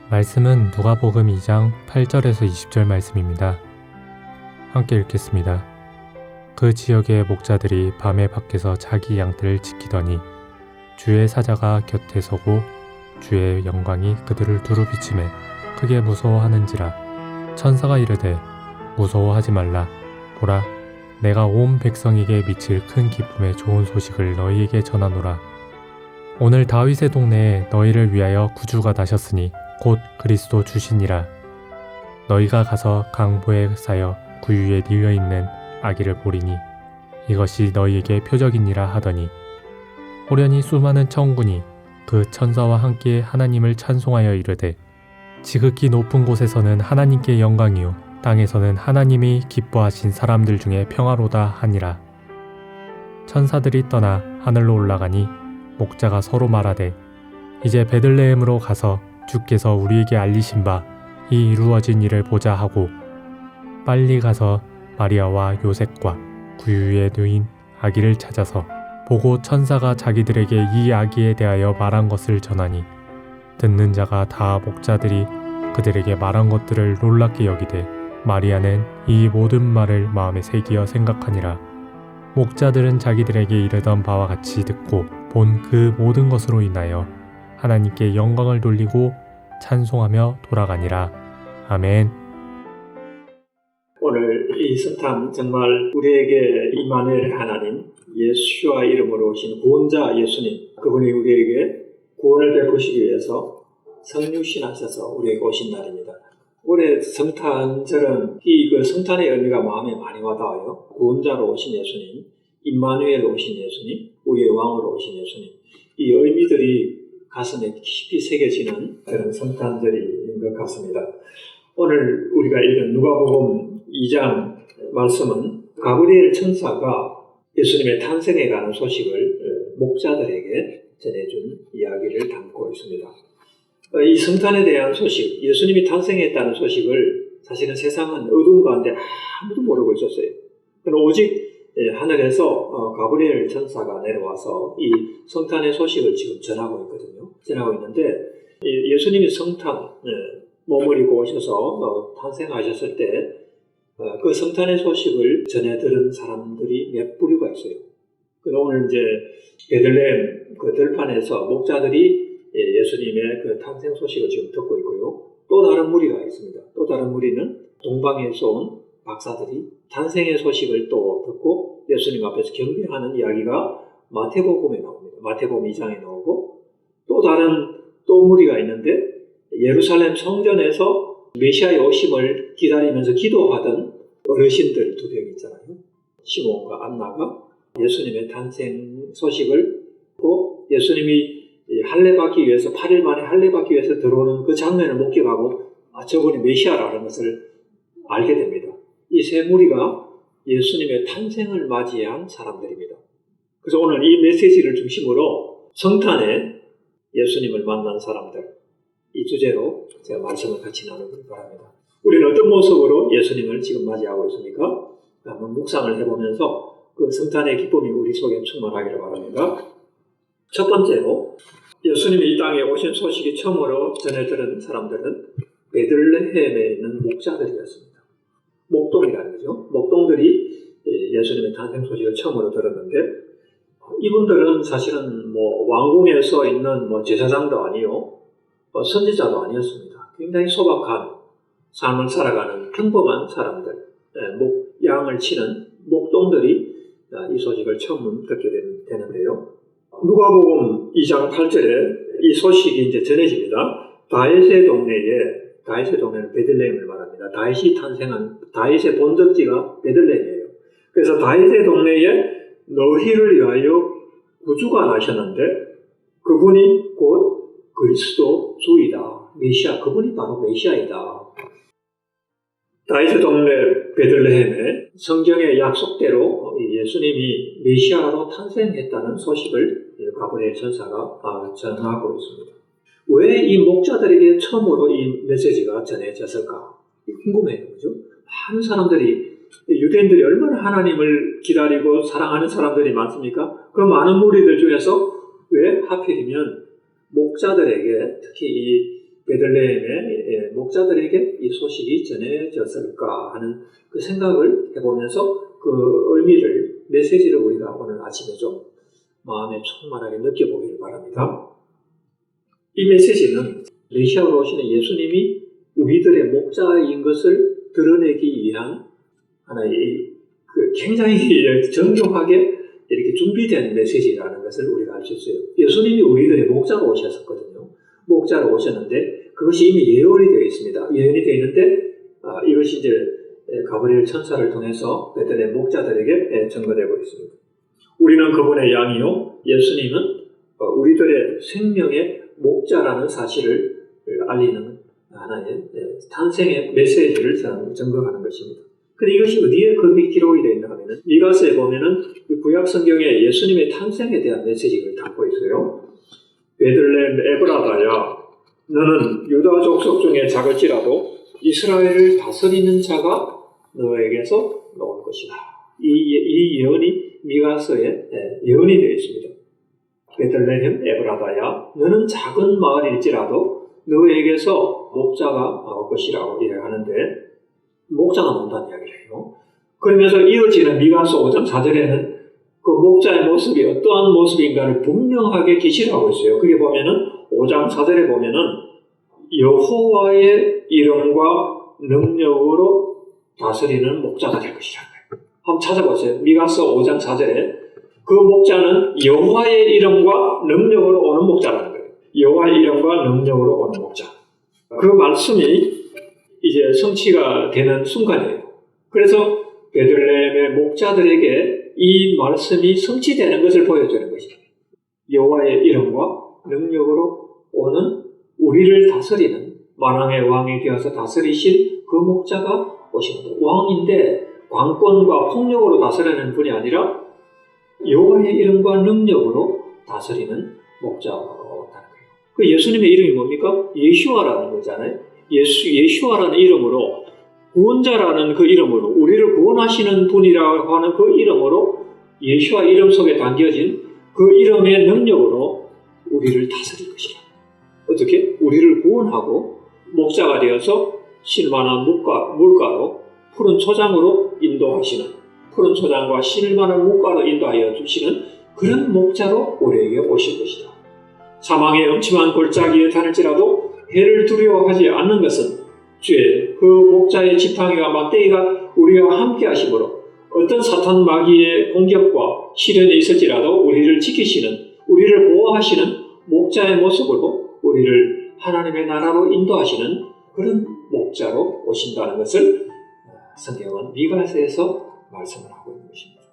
말씀은 누가복음 2장 8절에서 20절 말씀입니다. 함께 읽겠습니다. 그 지역의 목자들이 밤에 밖에서 자기 양들을 지키더니 주의 사자가 곁에 서고 주의 영광이 그들을 두루 비치매 크게 무서워하는지라. 천사가 이르되 무서워하지 말라. 보라, 내가 온 백성에게 미칠 큰 기쁨의 좋은 소식을 너희에게 전하노라. 오늘 다윗의 동네에 너희를 위하여 구주가 나셨으니 곧 그리스도 주시니라. 너희가 가서 강보에 쌓여 구유에 뉘어있는 아기를 보리니 이것이 너희에게 표적이니라 하더니 호련히 수많은 천군이 그 천사와 함께 하나님을 찬송하여 이르되 지극히 높은 곳에서는 하나님께 영광이요 땅에서는 하나님이 기뻐하신 사람들 중에 평화로다 하니라. 천사들이 떠나 하늘로 올라가니 목자가 서로 말하되 이제 베들레헴으로 가서 주께서 우리에게 알리신 바 이 이루어진 일을 보자 하고 빨리 가서 마리아와 요셉과 구유에 누인 아기를 찾아서 보고 천사가 자기들에게 이 아기에 대하여 말한 것을 전하니 듣는 자가 다 목자들이 그들에게 말한 것들을 놀랍게 여기되 마리아는 이 모든 말을 마음에 새기어 생각하니라. 목자들은 자기들에게 이르던 바와 같이 듣고 본 그 모든 것으로 인하여 하나님께 영광을 돌리고 찬송하며 돌아가니라. 아멘. 오늘 이 성탄 정말 우리에게 임마누엘 하나님, 예수와 이름으로 오신 구원자 예수님, 그분이 우리에게 구원을 베푸시기 위해서 성육신하셔서 우리에게 오신 날입니다. 올해 성탄절은 이 성탄의 의미가 마음에 많이 와닿아요. 구원자로 오신 예수님, 임마누엘로 오신 예수님, 우리의 왕으로 오신 예수님, 이 의미들이 가슴에 깊이 새겨지는 그런 성탄절인 것 같습니다. 오늘 우리가 읽은 누가복음 2장 말씀은 가브리엘 천사가 예수님의 탄생에 관한 소식을 목자들에게 전해준 이야기를 담고 있습니다. 이 성탄에 대한 소식, 예수님이 탄생했다는 소식을 사실은 세상은 어두운 가운데 아무도 모르고 있었어요. 그러나 오직 하늘에서 가브리엘 천사가 내려와서 이 성탄의 소식을 지금 전하고 있거든요. 전하고 있는데 예수님이 성탄 몸을 입고 오셔서 탄생하셨을 때 그 성탄의 소식을 전해 들은 사람들이 몇 부류가 있어요. 그래서 오늘 이제 베들레헴 그 들판에서 목자들이 예수님의 그 탄생 소식을 지금 듣고 있고요. 또 다른 무리가 있습니다. 또 다른 무리는 동방에서 온 박사들이 탄생의 소식을 또 듣고 예수님 앞에서 경배하는 이야기가 마태복음에 나옵니다. 마태복음 2장에 나오고 또 다른 무리가 있는데 예루살렘 성전에서 메시아의 오심을 기다리면서 기도하던 어르신들 두 명 있잖아요. 시몬과 안나가 예수님의 탄생 소식을 듣고 예수님이 할례받기 위해서 8일 만에 할례받기 위해서 들어오는 그 장면을 목격하고 저분이 메시아라는 것을 알게 됩니다. 이 세 무리가 예수님의 탄생을 맞이한 사람들입니다. 그래서 오늘 이 메시지를 중심으로 성탄에 예수님을 만난 사람들, 이 주제로 제가 말씀을 같이 나누길 바랍니다. 우리는 어떤 모습으로 예수님을 지금 맞이하고 있습니까? 한번 묵상을 해보면서 그 성탄의 기쁨이 우리 속에 충만하기를 바랍니다. 첫 번째로 예수님이 이 땅에 오신 소식이 처음으로 전해 들은 사람들은 베들레헴에 있는 목자들이었습니다. 목동이라는 거죠. 목동들이 예수님의 탄생 소식을 처음으로 들었는데 이분들은 사실은 왕궁에서 있는 제사장도 아니요 선지자도 아니었습니다. 굉장히 소박한 삶을 살아가는 평범한 사람들, 양을 치는 목동들이 이 소식을 처음 듣게 되는데요. 누가복음 2장 8절에 이 소식이 이제 전해집니다. 다윗의 동네는 베들레헴을 말합니다. 다윗이 탄생한 다윗의 본적지가 베들레헴이에요. 그래서 다윗의 동네에 너희를 위하여 구주가 나셨는데 그분이 곧 그리스도 주이다. 메시아, 그분이 바로 메시아이다. 다윗의 동네 베들레헴에 성경의 약속대로 예수님이 메시아로 탄생했다는 소식을 가브리엘 천사가 전하고 있습니다. 왜 이 목자들에게 처음으로 이 메시지가 전해졌을까? 궁금해요. 그죠? 많은 사람들이, 유대인들이 얼마나 하나님을 기다리고 사랑하는 사람들이 많습니까? 그 많은 무리들 중에서 왜 하필이면 목자들에게, 특히 이 베들레헴의 목자들에게 이 소식이 전해졌을까 하는 그 생각을 해보면서 그 의미를, 메시지를 우리가 오늘 아침에 좀 마음에 충만하게 느껴보기를 바랍니다. 이 메시지는 메시아로 오시는 예수님이 우리들의 목자인 것을 드러내기 위한 하나의 굉장히 정교하게 이렇게 준비된 메시지라는 것을 우리가 알 수 있어요. 예수님이 우리들의 목자로 오셨었거든요. 목자로 오셨는데 그것이 이미 예언이 되어 있습니다. 예언이 되어 있는데 이것이 이제 가브리엘 천사를 통해서 베들레헴 목자들에게 전거되고 있습니다. 우리는 그분의 양이요, 예수님은 우리들의 생명의 목자라는 사실을 알리는 하나의 탄생의 메시지를 전거하는 것입니다. 근데 이것이 어디에 거기 기록이 되어 있나 하면은 미가서에 보면은 구약 성경에 예수님의 탄생에 대한 메시지를 담고 있어요. 베들레헴 에브라다야, 너는 유다 족속 중에 작을지라도 이스라엘을 다스리는 자가 너에게서 나올 것이다. 이 예언이 미가서에 예언이 되어 있습니다. 베들레헴 에브라다야, 너는 작은 마을일지라도 너에게서 목자가 나올 것이라고 이야기하는데, 목자가 나온다는 이야기를 해요. 그러면서 이어지는 미가서 5장 4절에는 그 목자의 모습이 어떠한 모습인가를 분명하게 계시를 하고 있어요. 그게 보면은 5장 4절에 보면은 여호와의 이름과 능력으로 다스리는 목자가 될 것이라는 거예요. 한번 찾아보세요. 미가서 5장 4절에 그 목자는 여호와의 이름과 능력으로 오는 목자라는 거예요. 여호와의 이름과 능력으로 오는 목자. 그 말씀이 이제 성취가 되는 순간이에요. 그래서 베들레헴의 목자들에게 이 말씀이 성취되는 것을 보여주는 것입니다. 여호와의 이름과 능력으로 오는 우리를 다스리는 만왕의 왕이 되어서 다스리실 그 목자가 오시는 왕인데 왕권과 폭력으로 다스리는 분이 아니라 여호와의 이름과 능력으로 다스리는 목자가 온다는 거예요. 그 예수님의 이름이 뭡니까? 예슈아라는 거잖아요. 예슈아라는 이름으로, 구원자라는 그 이름으로, 우리를 구원하시는 분이라고 하는 그 이름으로, 예슈아 이름 속에 담겨진 그 이름의 능력으로 우리를 다스릴 것이라. 어떻게? 우리를 구원하고 목자가 되어서 실만한 물가로 푸른 초장으로 인도하시는, 푸른 초장과 실만한 물가로 인도하여 주시는 그런 목자로 우리에게 오실 것이다. 사망의 음침한 골짜기에 다닐지라도 해를 두려워하지 않는 것은 주의 그 목자의 지팡이와 막대기가 우리와 함께 하심으로 어떤 사탄 마귀의 공격과 시련이 있을지라도 우리를 지키시는, 우리를 보호하시는 목자의 모습으로 우리를 하나님의 나라로 인도하시는 그런 목자로 오신다는 것을 성경은 미가서에서 말씀을 하고 있는 것입니다.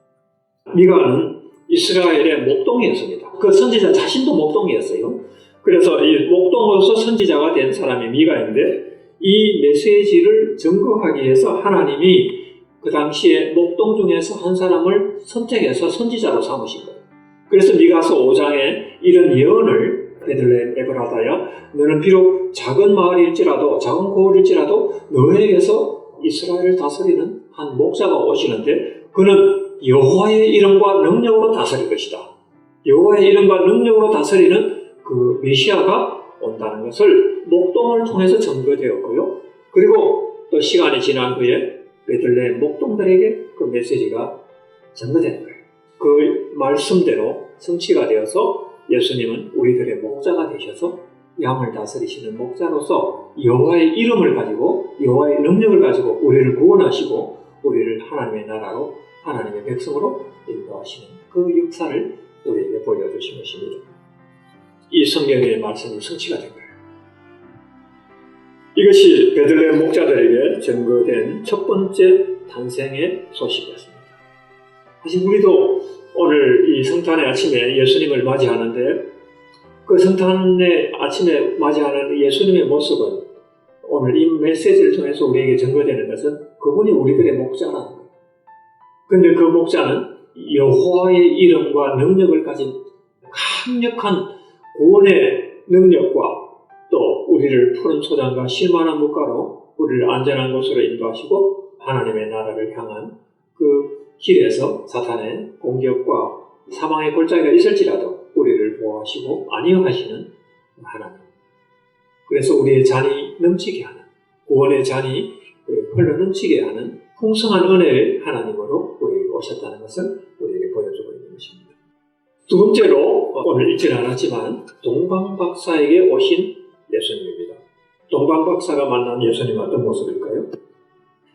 미가는 이스라엘의 목동이었습니다. 그 선지자 자신도 목동이었어요. 그래서 이 목동으로서 선지자가 된 사람이 미가인데, 이 메시지를 증거하기 위해서 하나님이 그 당시에 목동 중에서 한 사람을 선택해서 선지자로 삼으신 거예요. 그래서 미가서 5장에 이런 예언을 베들레헴 에브라다야, 너는 비록 작은 마을일지라도, 작은 고을일지라도 너에게서 이스라엘을 다스리는 한 목자가 오시는데 그는 여호와의 이름과 능력으로 다스릴 것이다. 여호와의 이름과 능력으로 다스리는 그 메시아가 온다는 것을 목동을 통해서 증거되었고요. 그리고 또 시간이 지난 후에 베들레헴 목동들에게 그 메시지가 증거되는 거예요. 그 말씀대로 성취가 되어서 예수님은 우리들의 목자가 되셔서 양을 다스리시는 목자로서 여호와의 이름을 가지고, 여호와의 능력을 가지고 우리를 구원하시고 우리를 하나님의 나라로, 하나님의 백성으로 인도하시는 그 역사를 우리에게 보여주신 것입니다. 이 성경의 말씀이 성취가 된 거예요. 이것이 베들레헴 목자들에게 증거된 첫 번째 탄생의 소식이었습니다. 사실 우리도 오늘 이 성탄의 아침에 예수님을 맞이하는데, 그 성탄의 아침에 맞이하는 예수님의 모습은 오늘 이 메시지를 통해서 우리에게 증거되는 것은 그분이 우리들의 목자라는 거예요. 그런데 그 목자는 여호와의 이름과 능력을 가진 강력한 구원의 능력과 우리를 푸른 초장과 실만한 물가로 우리를 안전한 곳으로 인도하시고 하나님의 나라를 향한 그 길에서 사탄의 공격과 사망의 골짜기가 있을지라도 우리를 보호하시고 안위하시는 하나님. 그래서 우리의 잔이 넘치게 하는, 구원의 잔이 흘러 넘치게 하는 풍성한 은혜의 하나님으로 우리에게 오셨다는 것을 우리에게 보여주고 있는 것입니다. 두 번째로 오늘 읽지는 않았지만 동방박사에게 오신 예수님입니다. 동방박사가 만난 예수님은 어떤 모습일까요?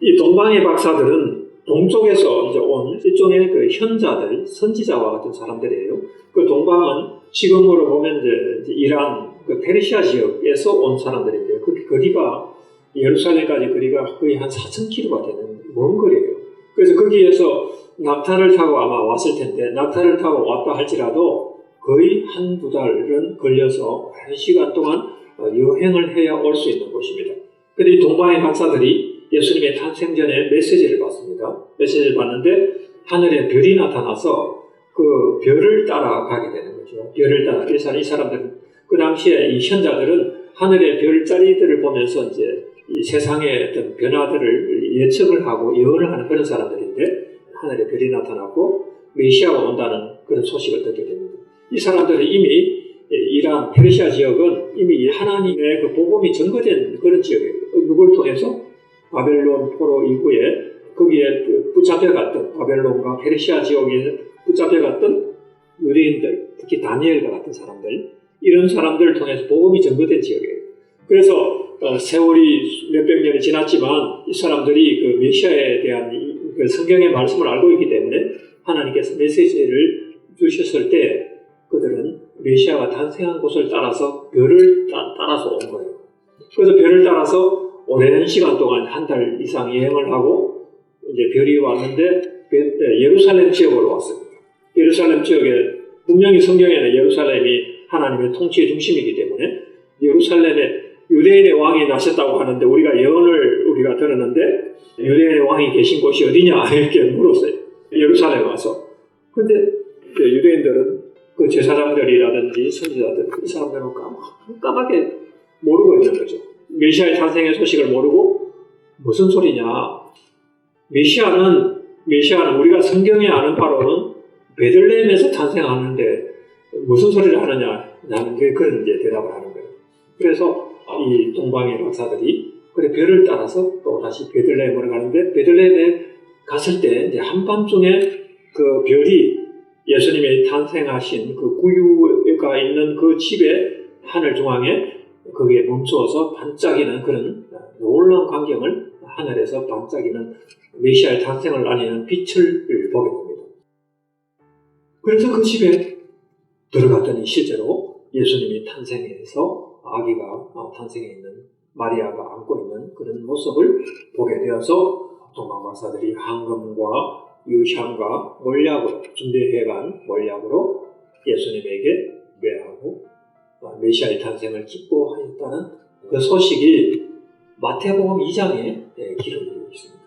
이 동방의 박사들은 동쪽에서 이제 온 일종의 그 현자들, 선지자와 같은 사람들이에요. 그 동방은 지금으로 보면 이제 이란, 그 페르시아 지역에서 온 사람들인데 그 거리가 예루살렘까지 거리가 거의 한 4,000km가 되는 먼 거리예요. 그래서 거기에서 낙타를 타고 아마 왔을 텐데 낙타를 타고 왔다 할지라도 거의 한두 달은 걸려서 1시간 동안 여행을 해야 올 수 있는 곳입니다. 그런데 이 동방의 박사들이 예수님의 탄생 전에 메시지를 받습니다. 메시지를 받는데 하늘에 별이 나타나서 그 별을 따라가게 되는 거죠. 별을 따라. 그래서 이 사람들은 그 당시에 이 현자들은 하늘의 별자리들을 보면서 이제 이 세상의 어떤 변화들을 예측을 하고 예언을 하는 그런 사람들인데 하늘에 별이 나타나고 메시아가 온다는 그런 소식을 듣게 됩니다. 이 사람들은 이미 이란 페르시아 지역은 이미 하나님의 그 복음이 증거된 그런 지역이에요. 누굴 통해서? 바벨론 포로 이후에 거기에 붙잡혀갔던 바벨론과 페르시아 지역에 붙잡혀갔던 유대인들, 특히 다니엘과 같은 사람들, 이런 사람들을 통해서 복음이 증거된 지역이에요. 그래서 세월이 몇백 년이 지났지만 이 사람들이 그 메시아에 대한 그 성경의 말씀을 알고 있기 때문에 하나님께서 메시지를 주셨을 때 그들은 메시아가 탄생한 곳을 따라서 별을 따라서 온 거예요. 그래서 별을 따라서 오랜 시간 동안 한 달 이상 여행을 하고 이제 별이 왔는데 예루살렘 지역으로 왔습니다. 예루살렘 지역에 분명히 성경에는 예루살렘이 하나님의 통치의 중심이기 때문에 예루살렘에 유대인의 왕이 나셨다고 하는데 우리가 예언을 우리가 들었는데 유대인의 왕이 계신 곳이 어디냐 이렇게 물었어요. 예루살렘 와서. 근데 유대인들은 그 제사장들이라든지 선지자들 이 사람들은 까맣게 모르고 있는 거죠. 메시아의 탄생의 소식을 모르고 무슨 소리냐. 메시아는 우리가 성경에 아는 바로는 베들레헴에서 탄생하는데 무슨 소리를 하느냐 나는 그런 이제 대답을 하는 거예요. 그래서 이 동방의 박사들이 그래 별을 따라서 또 다시 베들레헴으로 가는데 베들레헴에 갔을 때 이제 한밤중에 그 별이 예수님이 탄생하신 그 구유가 있는 그 집의 하늘 중앙에 거기에 멈추어서 반짝이는 그런 놀라운 광경을 하늘에서 반짝이는 메시아의 탄생을 알리는 빛을 보게 됩니다. 그래서 그 집에 들어갔더니 실제로 예수님이 탄생해서 아기가 탄생해 있는 마리아가 안고 있는 그런 모습을 보게 되어서 동방박사들이 황금과 유향과 몰약으로 준비해간 몰약으로 예수님에게 외하고 메시아의 탄생을 기뻐하였다는 그 소식이 마태복음 2장에 기록되어 있습니다.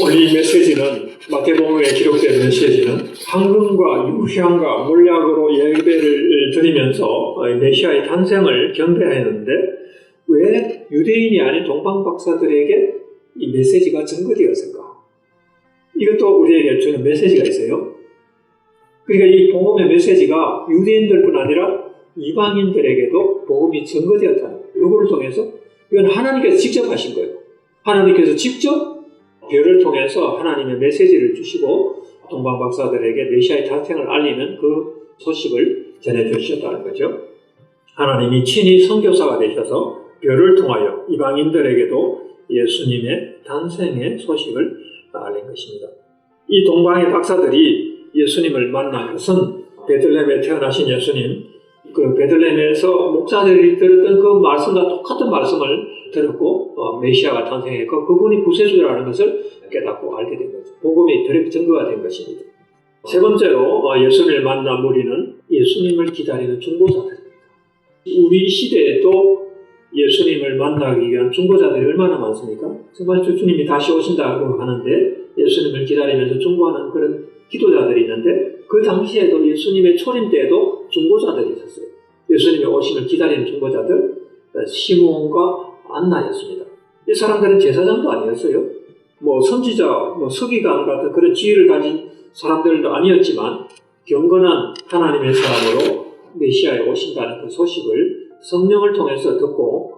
오늘 이 메시지는 마태복음에 기록된 메시지는 황금과 유향과 몰약으로 예배를 드리면서 메시아의 탄생을 경배하였는데 왜 유대인이 아닌 동방박사들에게 이 메시지가 증거되었을까? 이것도 우리에게 주는 메시지가 있어요. 그러니까 이 복음의 메시지가 유대인들뿐 아니라 이방인들에게도 복음이 증거되었다는 거예요. 누구를 통해서? 이건 하나님께서 직접 하신 거예요. 하나님께서 직접 별을 통해서 하나님의 메시지를 주시고 동방박사들에게 메시아의 탄생을 알리는 그 소식을 전해주셨다는 거죠. 하나님이 친히 선교사가 되셔서 별을 통하여 이방인들에게도 예수님의 탄생의 소식을 알린 것입니다. 이 동방의 박사들이 예수님을 만난 것은 베들레헴에 태어나신 예수님, 그 베들레헴에서 목사들이 들었던 그 말씀과 똑같은 말씀을 들었고 메시아가 탄생했고 그분이 구세주라는 것을 깨닫고 알게 된 거죠. 복음이 드럽게 증거가 된 것입니다. 세 번째로 예수님을 만난 무리는 예수님을 기다리는 중보자들입니다. 우리 시대에도 예수님을 만나기 위한 중보자들이 얼마나 많습니까? 정말 주님이 다시 오신다고 하는데 예수님을 기다리면서 중보하는 그런 기도자들이 있는데 그 당시에도 예수님의 초림 때에도 중보자들이 있었어요. 예수님의 오심을 기다리는 중보자들. 시므온과 안나였습니다. 이 사람들은 제사장도 아니었어요. 선지자, 서기관 같은 그런 지위를 가진 사람들도 아니었지만 경건한 하나님의 사람으로 메시아에 오신다는 그 소식을 성령을 통해서 듣고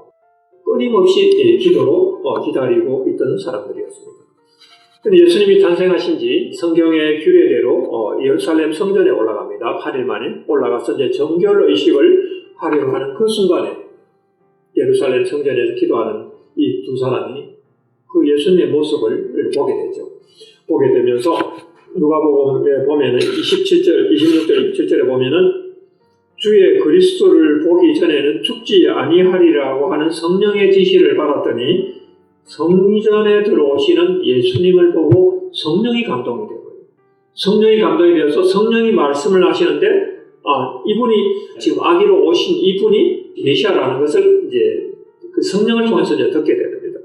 끊임없이 기도로 기다리고 있던 사람들이었습니다. 예수님이 탄생하신 지 성경의 규례대로 예루살렘 성전에 올라갑니다. 8일 만에 올라가서 이제 정결 의식을 하려고 하는 그 순간에 예루살렘 성전에서 기도하는 이 두 사람이 그 예수님의 모습을 보게 되죠. 보게 되면서 누가복음에 보면은 27절, 26절, 27절에 보면은 주의 그리스도를 보기 전에는 죽지 아니하리라고 하는 성령의 지시를 받았더니 성전에 들어오시는 예수님을 보고 성령이 감동이 되고요. 성령이 감동이 되어서 성령이 말씀을 하시는데 이분이 지금 아기로 오신 이분이 메시아라는 것을 이제 그 성령을 통해서 이제 듣게 됩니다.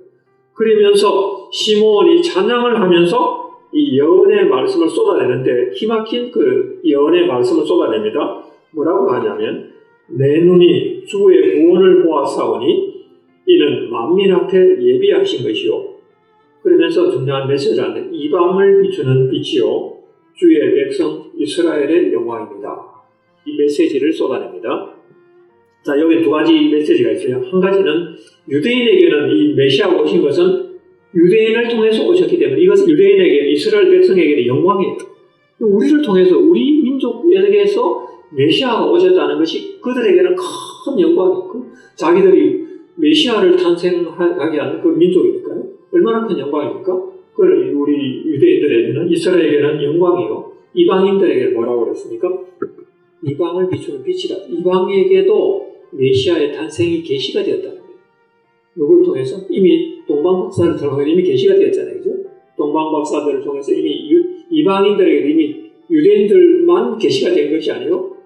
그러면서 시므온이 찬양을 하면서 이 예언의 말씀을 쏟아내는데 기막힌 그 예언의 말씀을 쏟아냅니다. 뭐라고 하냐면 내 눈이 주의 구원을 보았사오니 이는 만민 앞에 예비하신 것이요. 그러면서 중요한 메시지인데 이방을 비추는 빛이요 주의 백성 이스라엘의 영광입니다. 이 메시지를 쏟아냅니다. 자, 여기 두 가지 메시지가 있어요. 한 가지는 유대인에게는 이 메시아가 오신 것은 유대인을 통해서 오셨기 때문에 이것은 유대인에게 이스라엘 백성에게는 영광이에요. 우리를 통해서 우리 민족에게서 메시아가 오셨다는 것이 그들에게는 큰 영광이고 자기들이 메시아를 탄생하게 하는 그 민족이니까요. 얼마나 큰 영광입니까? 그걸 우리 유대인들에게는 이스라엘에게는 영광이요. 이방인들에게 뭐라고 그랬습니까? 이방을 비추는 빛이라. 이방에게도 메시아의 탄생이 계시가 되었다는 거예요. 누구를 통해서? 이미 동방박사를 통해서 이미 계시가 되었잖아요. 그죠? 동방박사들을 통해서 이미 이방인들에게도 이미 유대인들만 계시가 된 것이 아니고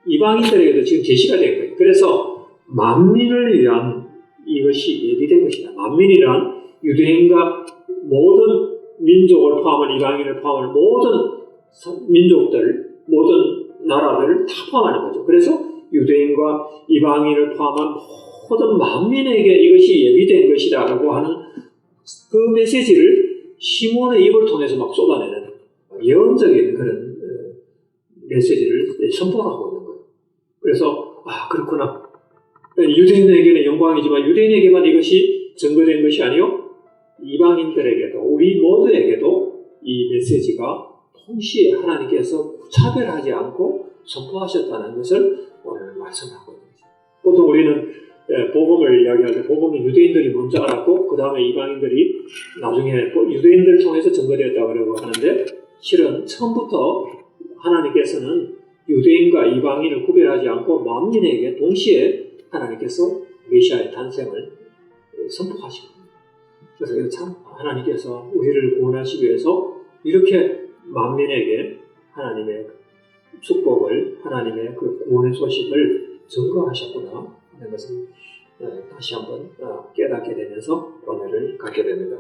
이방인들에게도 지금 계시가 된 거예요. 그래서 만민을 위한 이것이 예비된 것이다. 만민이란 유대인과 모든 민족을 포함한 이방인을 포함한 모든 민족들, 모든 나라들을 다 포함하는 거죠. 그래서 유대인과 이방인을 포함한 모든 만민에게 이것이 예비된 것이다라고 하는 그 메시지를 시몬의 입을 통해서 막 쏟아내는 예언적인 그런 메시지를 선포하고 있는 거예요. 그래서 그렇구나. 유대인에게는 영광이지만 유대인에게만 이것이 증거된 것이 아니요 이방인들에게도 우리 모두에게도 이 메시지가 동시에 하나님께서 차별하지 않고 선포하셨다는 것을 오늘 말씀하고 있는 거죠. 보통 우리는 복음을 이야기할 때 복음은 유대인들이 먼저 알았고 그 다음에 이방인들이 나중에 유대인들을 통해서 증거되었다고 하는데 실은 처음부터 하나님께서는 유대인과 이방인을 구별하지 않고 만민에게 동시에 하나님께서 메시아의 탄생을 선포하시고 그래서 참 하나님께서 우리를 구원하시기 위해서 이렇게 만민에게 하나님의 축복을 하나님의 그 구원의 소식을 증거하셨구나 하는 것을 다시 한번 깨닫게 되면서 은혜를 갖게 됩니다.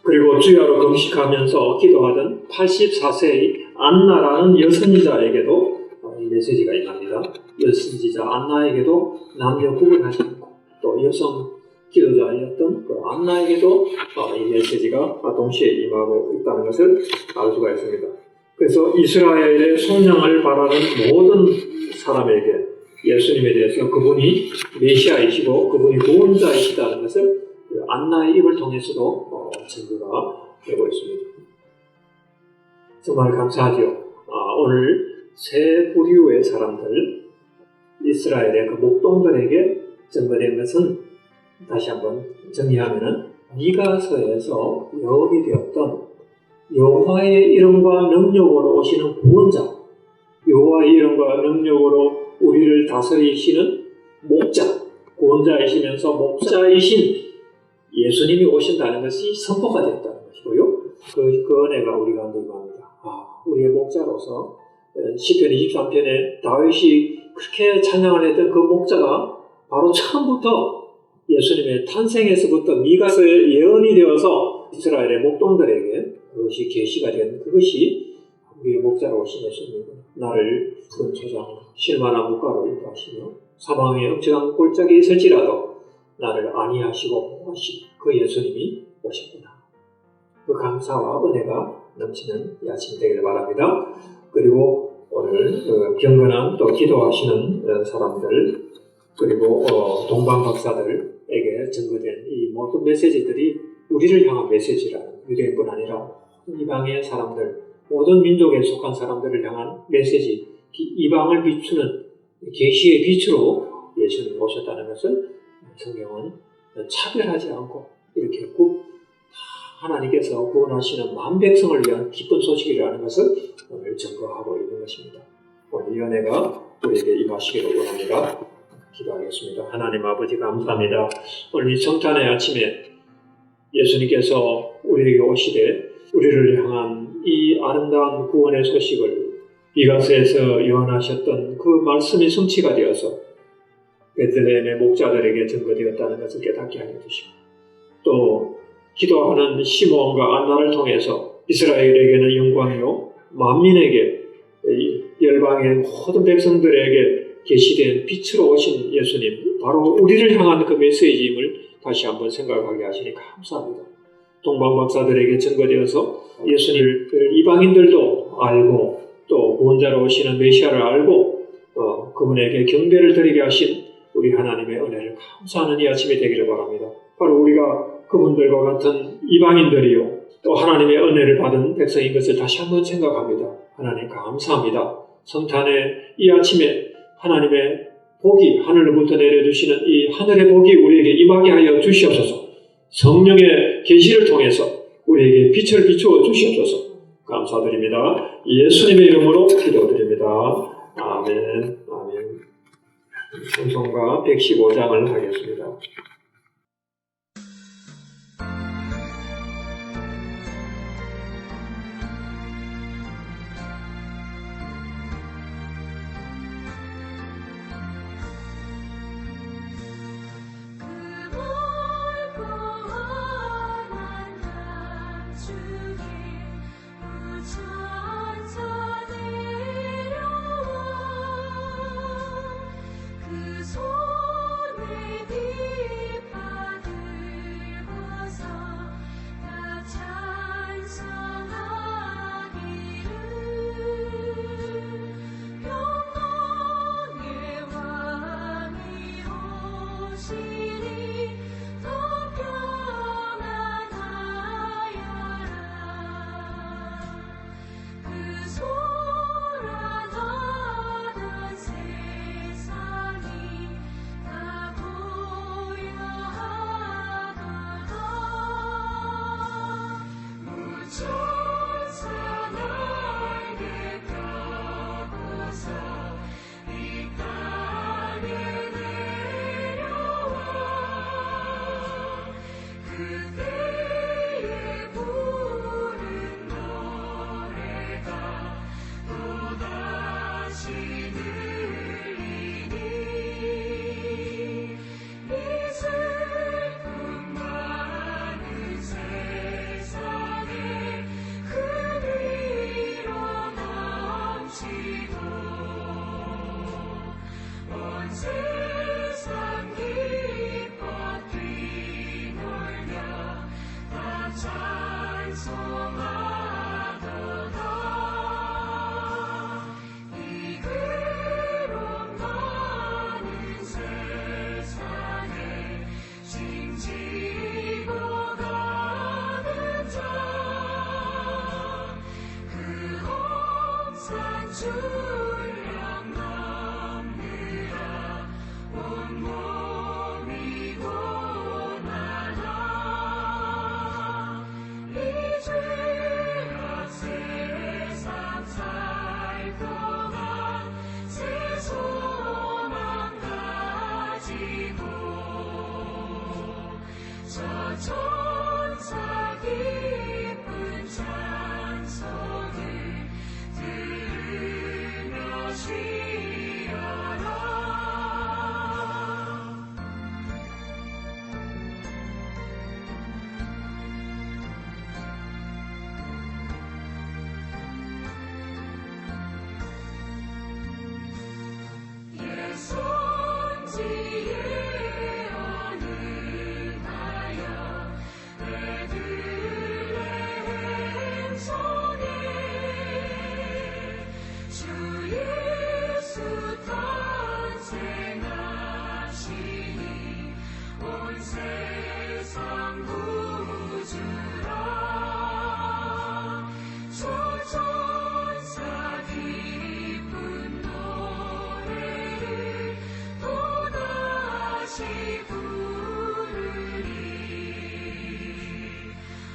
그리고 주야로 금식하면서 기도하던 84세의 안나라는 여선지자에게도 이 메시지가 임합니다. 여선지자 안나에게도 남녀 구분하지 않고 또 여성 기도자였던 그 안나에게도 이 메시지가 동시에 임하고 있다는 것을 알 수가 있습니다. 그래서 이스라엘의 성령을 바라는 모든 사람에게 예수님에 대해서 그분이 메시아이시고 그분이 구원자이시다는 것을 안나의 입을 통해서도 증거가 되고 있습니다. 정말 감사하죠. 오늘 세 부류의 사람들 이스라엘의 그 목동들에게 증거된 것은 다시 한번 정리하면은 미가서에서 예언이 되었던 여호와의 이름과 능력으로 오시는 구원자, 여호와의 이름과 능력으로 우리를 다스리시는 목자, 구원자이시면서 목자이신 예수님이 오신다는 것이 선포가 되었다는 것이고요. 그 은혜가 우리 가운데 임합니다. 우리의 목자로서 시편 23편에 다윗이 그렇게 찬양을 했던 그 목자가 바로 처음부터 예수님의 탄생에서부터 미가서에 예언이 되어서 이스라엘의 목동들에게 그것이 계시가 된 그것이 우리의 목자로 오신 예수님이고 나를 푸른 초장 실만한 물가로 인도하시며 사방에 엄청난 골짜기 있을지라도 나를 안위하시고 하신 그 예수님이 오셨구나. 그 감사와 은혜가 넘치는 이 아침 되기를 바랍니다. 그리고 오늘 경건한 또 기도하시는 사람들 그리고 동방 박사들에게 전거된 이 모든 메시지들이 우리를 향한 메시지라는 유대인뿐 아니라 이방의 사람들 모든 민족에 속한 사람들을 향한 메시지 이방을 비추는 계시의 빛으로 예수님이 오셨다는 것을 성경은 차별하지 않고 이렇게 꼭 하나님께서 구원하시는 만 백성을 위한 기쁜 소식이라는 것을 오늘 증거하고 있는 것입니다. 오늘 이 은혜가 우리에게 임하시기를 원합니다. 기도하겠습니다. 하나님 아버지 감사합니다. 오늘 이 성탄의 아침에 예수님께서 우리에게 오시되 우리를 향한 이 아름다운 구원의 소식을 비가스에서 예언하셨던 그 말씀이 성취가 되어서 베들레헴의 목자들에게 증거되었다는 것을 깨닫게 하여 주시고 또 기도하는 시므온과 안나를 통해서 이스라엘에게는 영광이요 만민에게 열방의 모든 백성들에게 계시된 빛으로 오신 예수님 바로 우리를 향한 그 메시지임을 다시 한번 생각하게 하시니 감사합니다. 동방박사들에게 증거되어서 예수님을 이방인들도 알고 또 구원자로 오시는 메시아를 알고 그분에게 경배를 드리게 하신 우리 하나님의 은혜를 감사하는 이 아침이 되기를 바랍니다. 바로 우리가 그분들과 같은 이방인들이요 또 하나님의 은혜를 받은 백성인 것을 다시 한번 생각합니다. 하나님 감사합니다. 성탄의 이 아침에 하나님의 복이 하늘로부터 내려주시는 이 하늘의 복이 우리에게 임하게 하여 주시옵소서. 성령의 계시를 통해서 우리에게 빛을 비추어 주시옵소서. 감사드립니다. 예수님의 이름으로 기도드립니다. 아멘. 아멘. 찬송가 115장을 하겠습니다.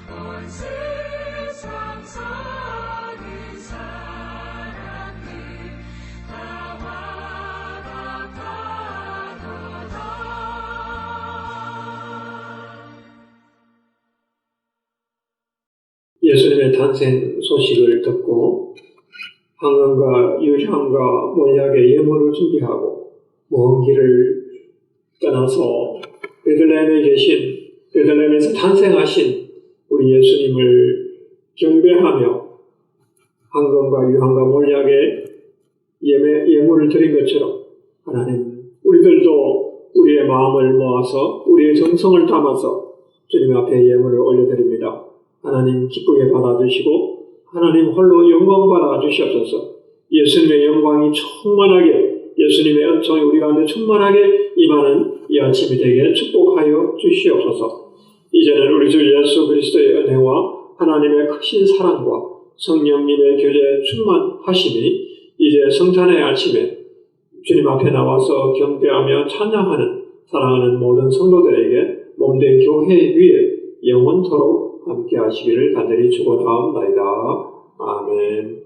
온 세상 사는 사람들 다 화답하도다. 예수님의 탄생 소식을 듣고 황금과 유향과 몰약의 예물을 준비하고 먼 길을 떠나서 베들레헴에서 탄생하신 우리 예수님을 경배하며 황금과 유향과 몰약의 예물을 드린 것처럼 하나님, 우리들도 우리의 마음을 모아서 우리의 정성을 담아서 주님 앞에 예물을 올려드립니다. 하나님 기쁘게 받아주시고 하나님 홀로 영광 받아주시옵소서. 예수님의 영광이 충만하게, 예수님의 은총이 우리 가운데 충만하게 임하는 이 아침이 되게 축복하여 주시옵소서. 이제는 우리 주 예수 그리스도의 은혜와 하나님의 크신 사랑과 성령님의 교제 충만하심이 이제 성탄의 아침에 주님 앞에 나와서 경배하며 찬양하는 사랑하는 모든 성도들에게 몸된 교회 위에 영원토록 함께 하시기를 간절히 축원하옵나이다. 아멘.